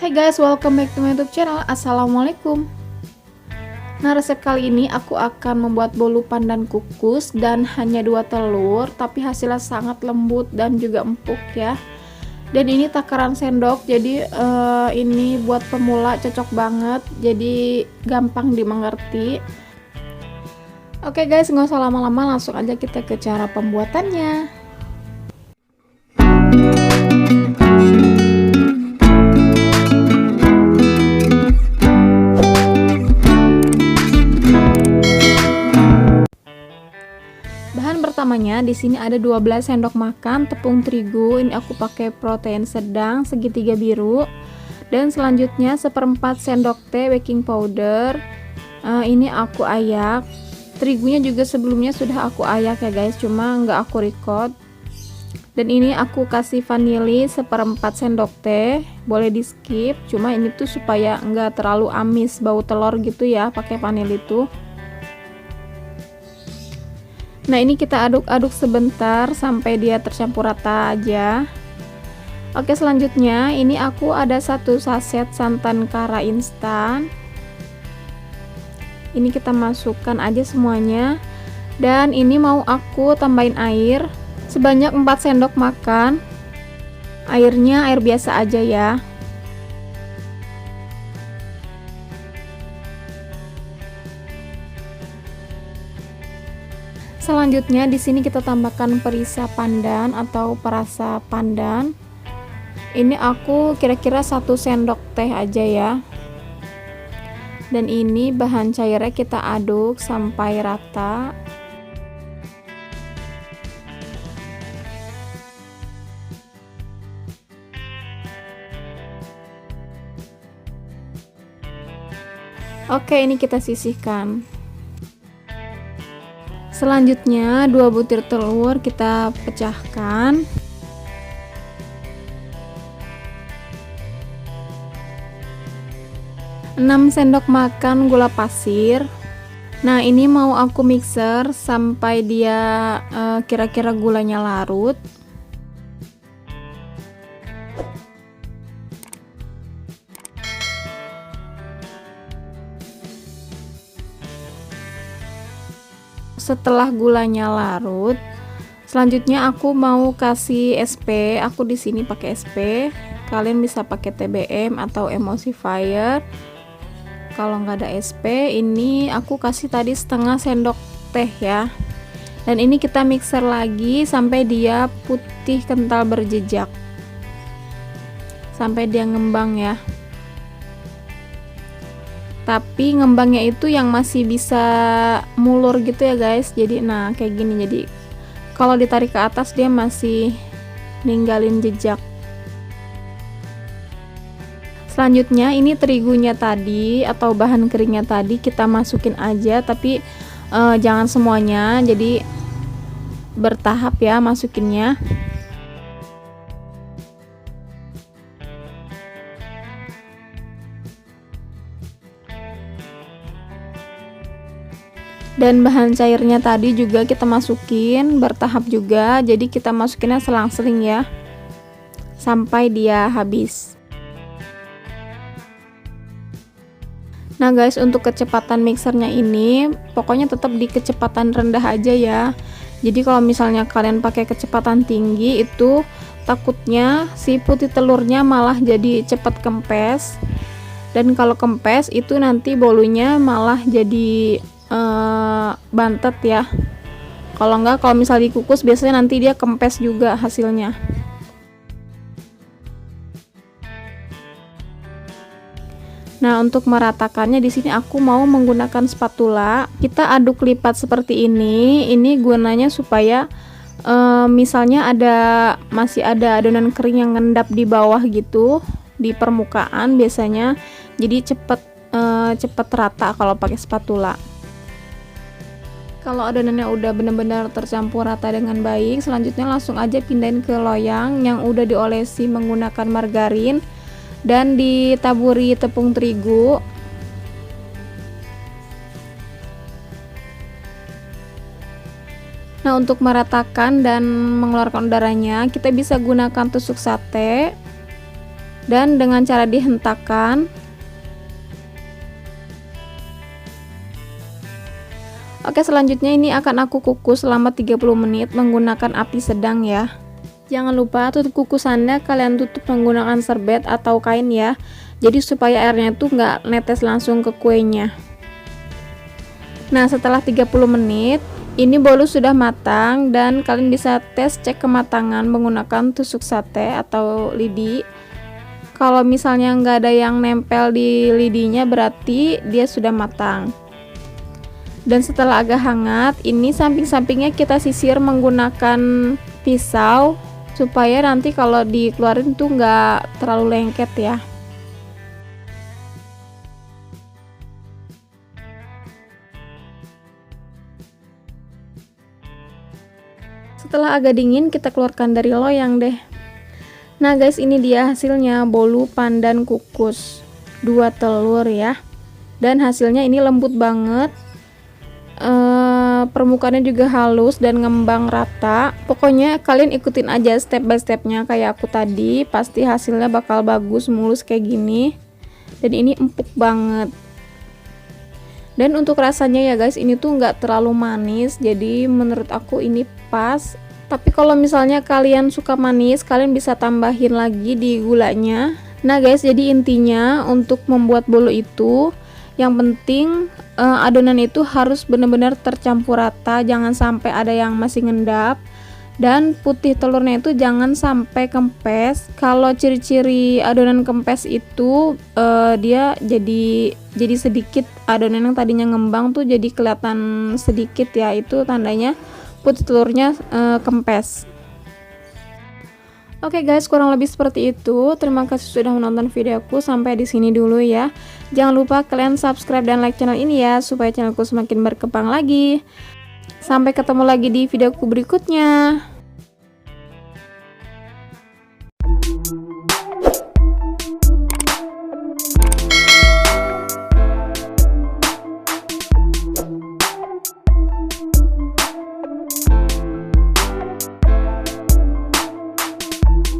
Hai guys, welcome back to my YouTube channel. Assalamualaikum. Nah, resep kali ini aku akan membuat bolu pandan kukus dan hanya 2 telur, tapi hasilnya sangat lembut dan juga empuk ya. Dan ini takaran sendok, jadi ini buat pemula cocok banget, jadi gampang dimengerti. Oke guys, nggak usah lama-lama, langsung aja kita ke cara pembuatannya. Bahan pertamanya di sini ada 12 sendok makan tepung terigu. Ini aku pakai protein sedang segitiga biru. Dan selanjutnya 1/4 sendok teh baking powder. Ini aku ayak. Terigunya juga sebelumnya sudah aku ayak ya guys, cuma nggak aku record. Dan ini aku kasih vanili 1/4 sendok teh. Boleh di skip, cuma ini tuh supaya nggak terlalu amis bau telur gitu ya, pakai vanili tuh. Nah, ini kita aduk-aduk sebentar sampai dia tercampur rata aja. Oke, selanjutnya ini aku ada 1 saset santan kara instan. Ini kita masukkan aja semuanya. Dan ini mau aku tambahin air sebanyak 4 sendok makan. Airnya air biasa aja ya. Selanjutnya di sini kita tambahkan perisa pandan atau perasa pandan. Ini aku kira-kira 1 sendok teh aja ya. Dan ini bahan cairnya kita aduk sampai rata. Oke, ini kita sisihkan. Selanjutnya 2 butir telur kita pecahkan. Enam sendok makan gula pasir. Nah, ini mau aku mixer sampai dia kira-kira gulanya larut. Setelah gulanya larut, selanjutnya aku mau kasih SP. Aku di sini pakai SP. Kalian bisa pakai TBM atau emulsifier. Kalau nggak ada SP, ini aku kasih tadi setengah sendok teh ya. Dan ini kita mixer lagi sampai dia putih kental berjejak, sampai dia ngembang ya. Tapi ngembangnya itu yang masih bisa mulur gitu ya guys. Jadi nah kayak gini, jadi kalau ditarik ke atas dia masih ninggalin jejak. Selanjutnya ini terigunya tadi atau bahan keringnya tadi kita masukin aja, tapi jangan semuanya, jadi bertahap ya masukinnya. Dan bahan cairnya tadi juga kita masukin bertahap juga, jadi kita masukinnya selang-seling ya sampai dia habis. Nah guys, untuk kecepatan mixernya ini pokoknya tetap di kecepatan rendah aja ya. Jadi kalau misalnya kalian pakai kecepatan tinggi itu takutnya si putih telurnya malah jadi cepat kempes. Dan kalau kempes itu nanti bolunya malah jadi bantet ya. Kalau enggak, kalau misal dikukus biasanya nanti dia kempes juga hasilnya. Nah, untuk meratakannya di sini aku mau menggunakan spatula. Kita aduk lipat seperti ini. Ini gunanya supaya misalnya masih ada adonan kering yang ngendap di bawah gitu di permukaan biasanya. Jadi cepet rata kalau pakai spatula. Kalau adonannya udah benar-benar tercampur rata dengan baik, selanjutnya langsung aja pindahin ke loyang yang udah diolesi menggunakan margarin dan ditaburi tepung terigu. Nah, untuk meratakan dan mengeluarkan udaranya, kita bisa gunakan tusuk sate dan dengan cara dihentakkan. Oke, selanjutnya ini akan aku kukus selama 30 menit menggunakan api sedang ya. Jangan lupa tutup kukusannya kalian tutup menggunakan serbet atau kain ya. Jadi supaya airnya tuh nggak netes langsung ke kuenya. Nah, setelah 30 menit ini bolu sudah matang dan kalian bisa tes cek kematangan menggunakan tusuk sate atau lidi. Kalau misalnya nggak ada yang nempel di lidinya berarti dia sudah matang. Dan setelah agak hangat, ini samping-sampingnya kita sisir menggunakan pisau supaya nanti kalau dikeluarin tuh nggak terlalu lengket ya. Setelah agak dingin kita keluarkan dari loyang deh. Nah guys, ini dia hasilnya bolu pandan kukus 2 telur ya. Dan hasilnya ini lembut banget. Permukaannya juga halus dan ngembang rata. Pokoknya kalian ikutin aja step by stepnya kayak aku tadi, pasti hasilnya bakal bagus mulus kayak gini. Dan ini empuk banget. Dan untuk rasanya ya guys, ini tuh nggak terlalu manis, jadi menurut aku ini pas. Tapi kalau misalnya kalian suka manis, kalian bisa tambahin lagi di gulanya. Nah guys, jadi intinya untuk membuat bolu itu yang penting adonan itu harus benar-benar tercampur rata, jangan sampai ada yang masih ngendap, dan putih telurnya itu jangan sampai kempes. Kalau ciri-ciri adonan kempes itu dia jadi sedikit, adonan yang tadinya ngembang tuh jadi kelihatan sedikit ya, itu tandanya putih telurnya kempes. Oke guys, kurang lebih seperti itu. Terima kasih sudah menonton videoku, sampai di sini dulu ya. Jangan lupa kalian subscribe dan like channel ini ya, supaya channelku semakin berkembang lagi. Sampai ketemu lagi di videoku berikutnya.